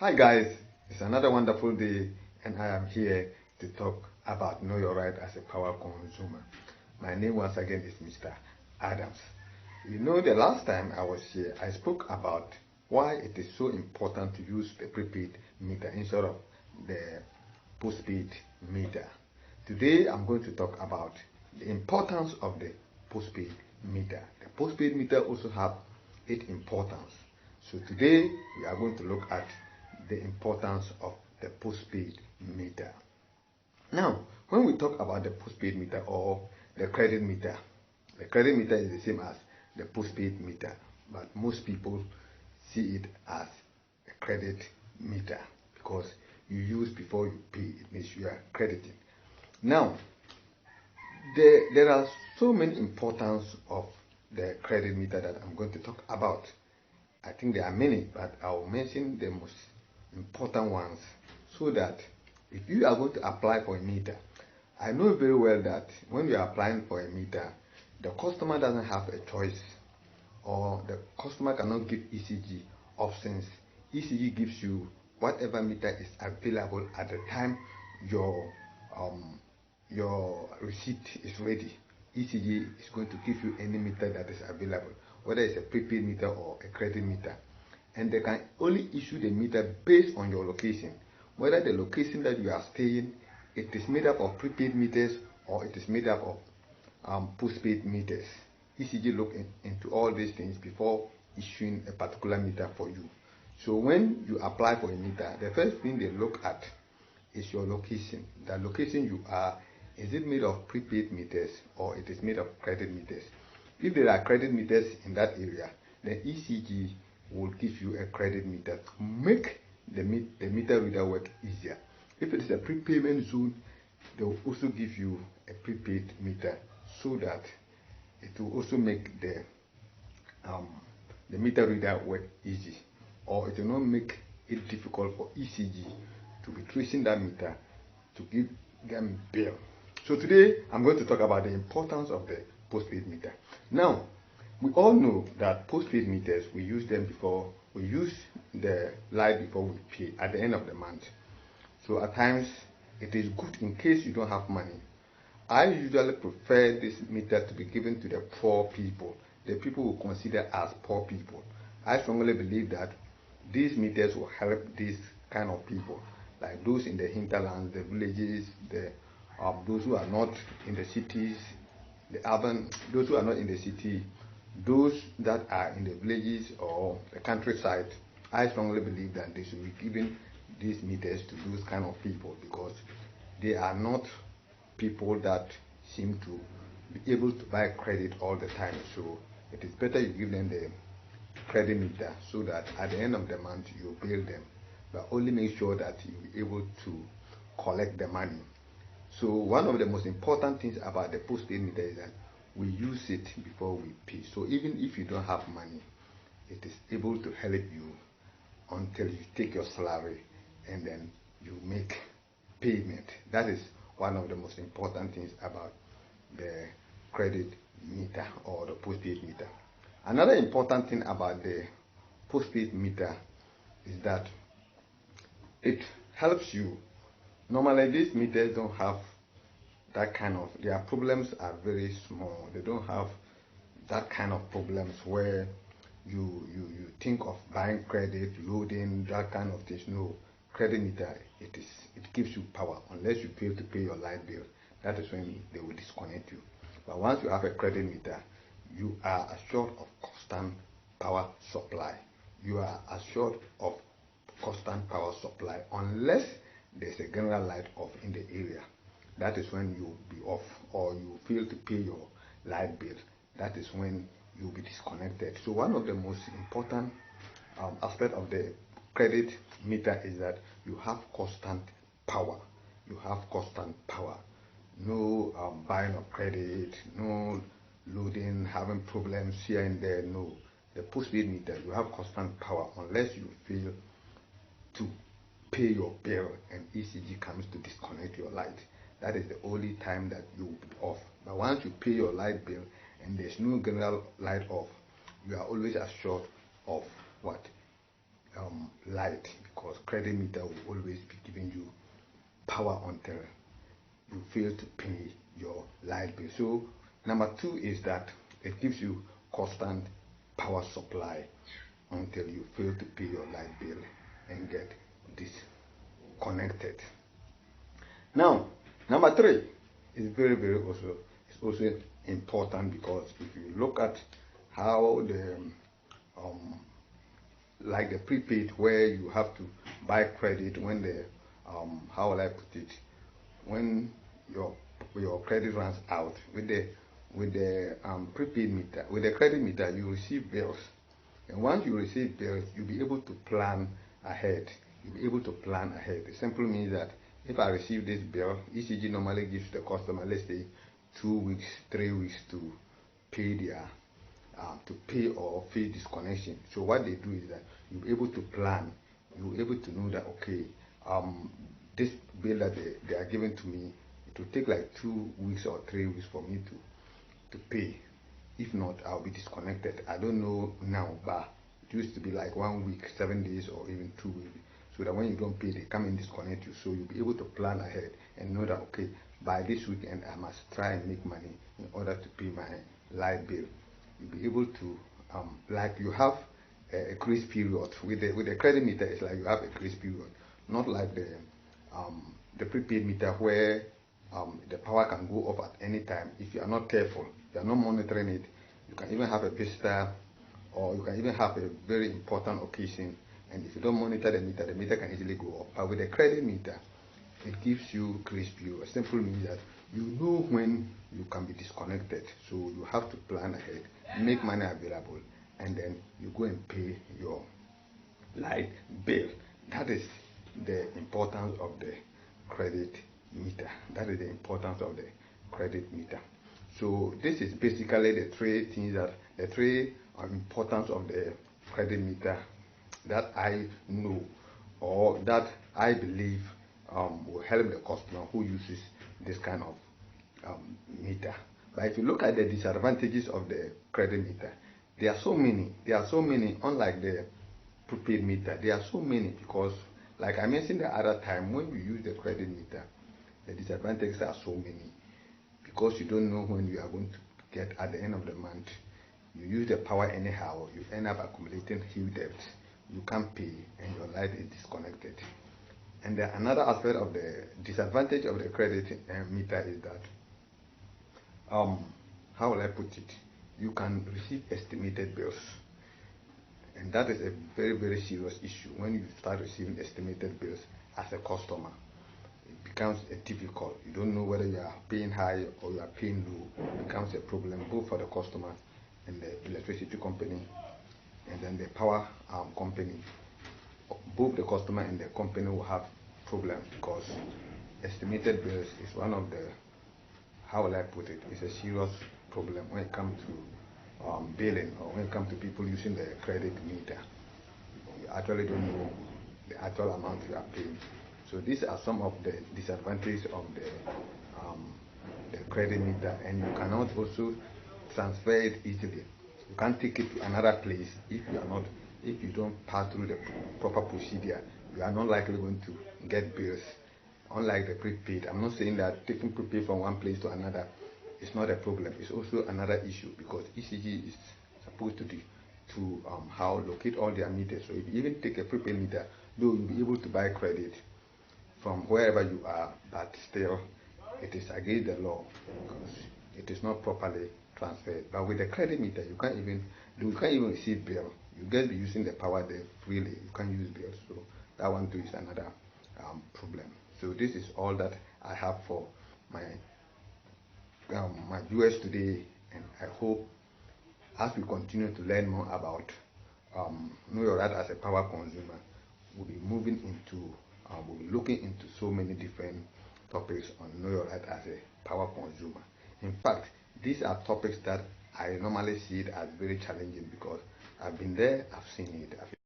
Hi guys, it's another wonderful day and I am here to talk about Know Your Right as a power consumer. My name once again is Mr. Adams. You know, the last time I was here, I spoke about why it is so important to use the prepaid meter instead of the postpaid meter. Today I'm going to talk about the importance of the postpaid meter. The postpaid meter also have its importance. So today we are going to look at the importance of the postpaid meter. Now, when we talk about the postpaid meter or the credit meter is the same as the postpaid meter, but most people see it as a credit meter because you use before you pay. It means you are crediting. Now, there are so many importance of the credit meter that I'm going to talk about. I think there are many, but I'll mention the most important ones so that if you are going to apply for a meter, I know very well that when you are applying for a meter, the customer doesn't have a choice, or the customer cannot give ECG options. ECG gives you whatever meter is available at the time your receipt is ready. ECG is going to give you any meter that is available, whether it's a prepaid meter or a credit meter. And they can only issue the meter based on your location. Whether the location that you are staying, it is made up of prepaid meters or it is made up of postpaid meters. ECG look into all these things before issuing a particular meter for you. So when you apply for a meter, the first thing they look at is your location. The location you are, is it made of prepaid meters or it is made of credit meters? If there are credit meters in that area, then ECG will give you a credit meter to make the meter reader work easier. If it is a prepayment zone, they will also give you a prepaid meter so that it will also make the meter reader work easy, or it will not make it difficult for ECG to be tracing that meter to give them bill. So today I'm going to talk about the importance of the postpaid meter. Now, we all know that postpaid meters, we use them before, we use the light before we pay at the end of the month. So at times, it is good in case you don't have money. I usually prefer this meter to be given to the poor people, the people who consider as poor people. I strongly believe that these meters will help these kind of people, like those in the hinterlands, the villages, those who are not in the cities, the urban, those who are not in the city, those that are in the villages or the countryside. I strongly believe that they should be given these meters to those kind of people because they are not people that seem to be able to buy credit all the time. So it is better you give them the credit meter so that at the end of the month you bill them, but only make sure that you'll be able to collect the money. So one of the most important things about the postpaid meter is that we use it before we pay. So even if you don't have money, it is able to help you until you take your salary and then you make payment. That is one of the most important things about the credit meter or the postpaid meter. Another important thing about the postpaid meter is that it helps you. Normally these meters don't have that kind of, their problems are very small. They don't have that kind of problems where you think of buying credit, loading, that kind of things. No, credit meter, it gives you power unless you fail to pay your light bill. That is when they will disconnect you. But once you have a credit meter, you are assured of constant power supply. You are assured of constant power supply unless there's a general light off in the area. That is when you'll be off, or you fail to pay your light bill. That is when you'll be disconnected. So one of the most important aspect of the credit meter is that you have constant power. You have constant power. No buying of credit, no loading, having problems here and there. No, the postpaid meter, you have constant power unless you fail to pay your bill and ECG comes to disconnect your light. That is the only time that you will be off. But once you pay your light bill and there's no general light off, you are always assured of what? Light, because credit meter will always be giving you power until you fail to pay your light bill. So number 2 is that it gives you constant power supply until you fail to pay your light bill and get disconnected. Now, number 3 is very also important, because if you look at how the like the prepaid, where you have to buy credit when the how will I put it, when your credit runs out, with the prepaid meter, with the credit meter, you receive bills, and once you receive bills, you'll be able to plan ahead. You'll be able to plan ahead. It simply means that if I receive this bill, ECG normally gives the customer, let's say, 2 weeks, 3 weeks to pay their or face disconnection. So what they do is that you'll be able to plan. You'll be able to know that, okay, this bill that they are giving to me, it will take like 2 weeks or 3 weeks for me to pay. If not, I'll be disconnected. I don't know now, but it used to be like 1 week, 7 days, or even 2 weeks. So that when you don't pay, they come and disconnect you. So you'll be able to plan ahead and know that, okay, by this weekend I must try and make money in order to pay my light bill. You'll be able to like you have a grace period with the credit meter. It's like you have a grace period, not like the prepaid meter, where the power can go off at any time. If you are not careful, you are not monitoring it, you can even have a visitor, or you can even have a very important occasion, and if you don't monitor the meter can easily go off. But with the credit meter, it gives you grace period. It simply means that you know when you can be disconnected, so you have to plan ahead, make money available, and then you go and pay your light bill. That is the importance of the credit meter. That is the importance of the credit meter. So this is basically the three things, that the three importance of the credit meter that I know, or that I believe will help the customer who uses this kind of meter. But if you look at the disadvantages of the credit meter, there are so many. Unlike the prepaid meter, there are so many, because like I mentioned the other time, when you use the credit meter, the disadvantages are so many, because you don't know when you are going to get at the end of the month. You use the power anyhow, you end up accumulating huge debts. You can't pay, and your light is disconnected. And another aspect of the disadvantage of the credit meter is that, how will I put it? You can receive estimated bills, and that is a very serious issue. When you start receiving estimated bills as a customer, it becomes difficult. You don't know whether you are paying high or you are paying low. It becomes a problem both for the customer and the electricity company, and then the power company. Both the customer and the company will have problems, because estimated bills is one of the, how will I put it, it's a serious problem when it comes to billing, or when it comes to people using the credit meter. You actually don't know the actual amount you are paying. So these are some of the disadvantages of the credit meter, and you cannot also transfer it easily. You can't take it to another place if you don't pass through the proper procedure. You are not likely going to get bills. Unlike the prepaid, I'm not saying that taking prepaid from one place to another is not a problem. It's also another issue, because ECG is supposed to how locate all their meters. So if you even take a prepaid meter, though you'll be able to buy credit from wherever you are, but still it is against the law, because it is not properly transferred. But with the credit meter, you can't even receive bill. You just be using the power there freely. You can't use bills. So that one too is another problem. So this is all that I have for my viewers today, and I hope as we continue to learn more about know your right as a power consumer, we'll be moving into we'll be looking into so many different topics on know your right as a power consumer. In fact, these are topics that I normally see it as very challenging, because I've been there, I've seen it.